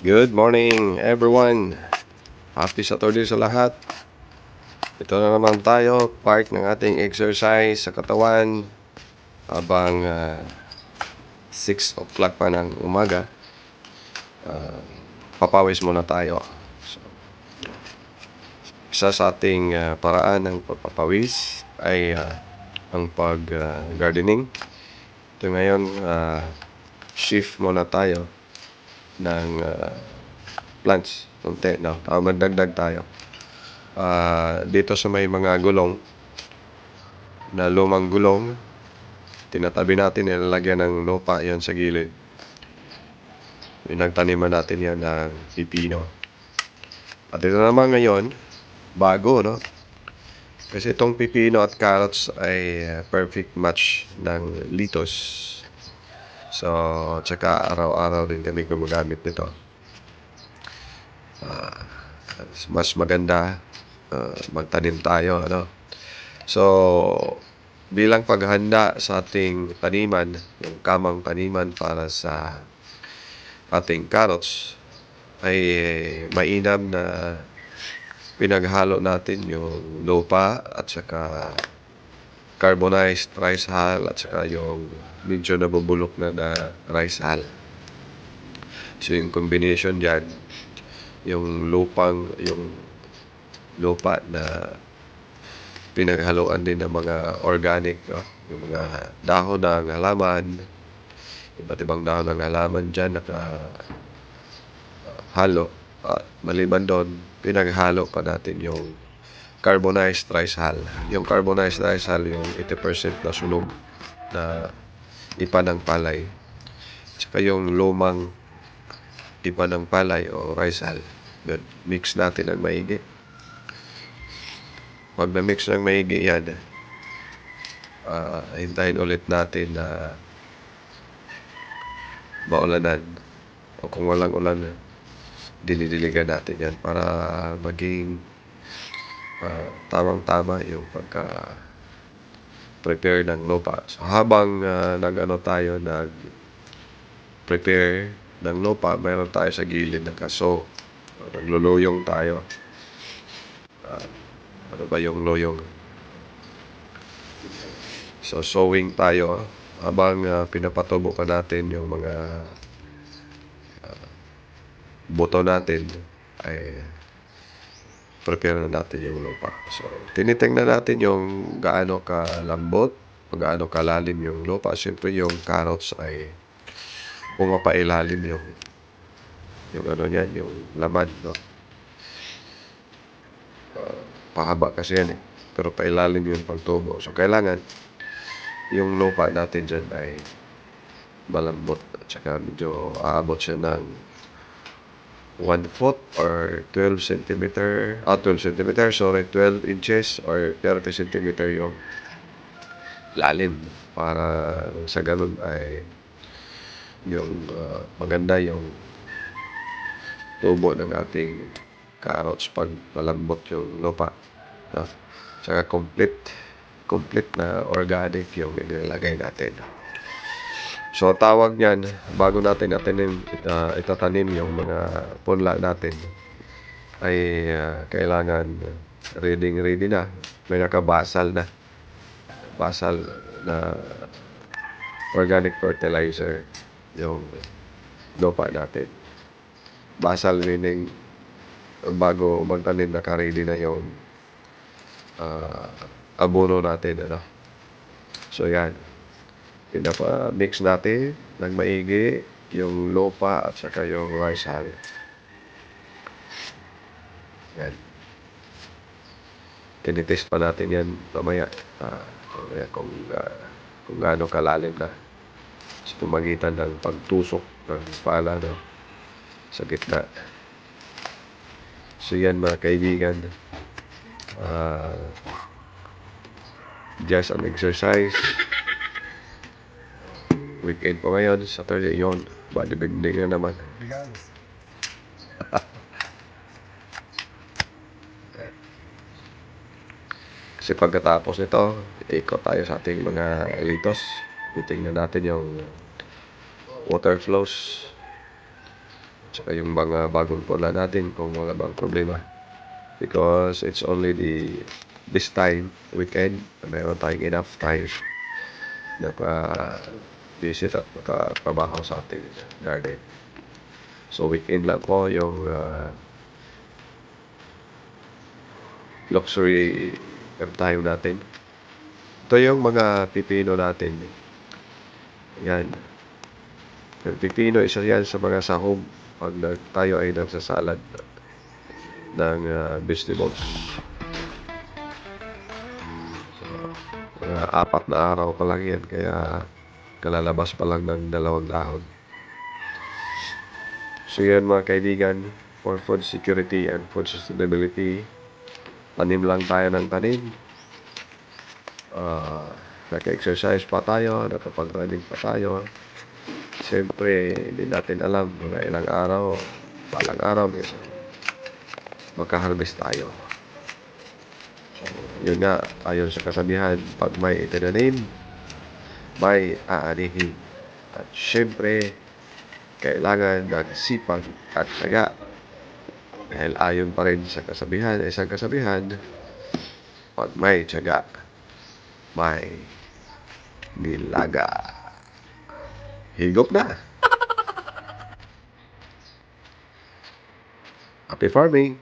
Good morning everyone. Happy Saturday sa lahat. Ito na naman tayo, part ng ating exercise sa katawan habang 6 o'clock pa ng umaga. Papawis muna tayo. So, isa sa ating paraan ng pagpapawis ay ang pag-gardening. Ito ngayon, shift muna tayo ng plants. Kunti, no? Magdagdag tayo. Dito sa may mga gulong na lumang gulong, tinatabi natin, nilalagyan ng lupa yan sa gilid. Pinagtaniman natin yan ng pipino. At ito naman ngayon, bago, no? Kasi itong pipino at carrots ay perfect match ng litos. So, tsaka araw-araw din kami gumagamit nito. Mas maganda magtanim tayo, ano? So, bilang paghanda sa ating taniman, yung kamang taniman para sa ating carrots, ay mainam na pinaghalo natin yung lupa at saka carbonized rice hull at saka yung medyo nabubulok na rice hull. So yung combination dyan, yung lupa na pinaghaluan din ng mga organic, no? Yung mga dahon ng halaman, iba't ibang dahon ng halaman dyan halo. Maliban doon, pinaghalo pa natin yung carbonized rice hull. Yung carbonized rice hull, yung 80% na sunog na ipa ng palay. Tsaka yung lumang ipa ng palay o rice hull. Good. Mix natin ng maigi. Pag na-mix ng maigi yan, hintayin ulit natin na maulanan. O kung walang ulan, dinidiligan natin yan para maging tamang-tama yung pagka-prepare ng lupa. So habang nag-prepare ng lupa, mayroon tayo sa gilid ng kaso. Nagluluyong tayo. Ano ba yung luyong? So sowing tayo habang pinapatubo ka natin yung mga buto natin, ay prepare na natin yung lupa. So tinitingnan natin yung gaano kalambot, gaano kalalim yung lupa. Siyempre yung carrots ay pumapailalim yung ano niyan, yung laman, no? Pahaba kasi yan pero pailalim yung pagtubo. So kailangan yung lupa natin dyan ay malambot at saka medyo aabot siya ng 1 foot or 12 inches or 30 centimeter yung lalim para sa ganun ay yung maganda yung tubo ng ating carrots pag malambot yung lupa, no? Saka complete na organic yung nilalagay natin. So tawag niyan, bago natin itatanim yung mga punla natin, ay kailangan ready na, may nakabasal na organic fertilizer yung lupa natin. Basal meaning bago magtanim, naka-ready na yung abono natin, ano? So yan, pinapa-mix natin ng maigi yung lupa at saka yung rice hull. Yan, tinitest pa natin yan mamaya, kung gaano kalalim na sa pamagitan ng pagtusok ng pala, no, sa gitna. So yan mga kaibigan, just an exercise. Weekend po ngayon, Saturday yun, bodybuilding na naman. Kasi pagkatapos nito, ikot tayo sa ating mga litos. Titingnan natin yung water flows. tsaka yung mga bagong pula natin kung mga bang problema. Because it's only this time, weekend, meron tayong enough time na visit at makatrabaho sa ating garden. So weekend lang po yung luxury time natin. Ito yung mga pipino natin. Yan. Yung pipino, isa yan sa mga sahog pag tayo ay nagsasalad ng vegetables. Mga 4 na araw pa lang yan, kaya kalalabas pa lang ng 2 dahon. So yan mga kaibigan, for food security and food sustainability, tanim lang tayo ng tanim. Naka-exercise pa tayo, nakapag-running pa tayo. Siyempre, hindi natin alam mga ilang araw, balang araw, magka-harvest tayo. Yun nga, ayon sa kasabihan, pag may itinanim, may aanihin. At siyempre, kailangan ng sipag at tiyaga. Dahil ayon pa rin sa kasabihan, isang kasabihan, pag may tiyaga, may nilaga. Higop na! Happy farming!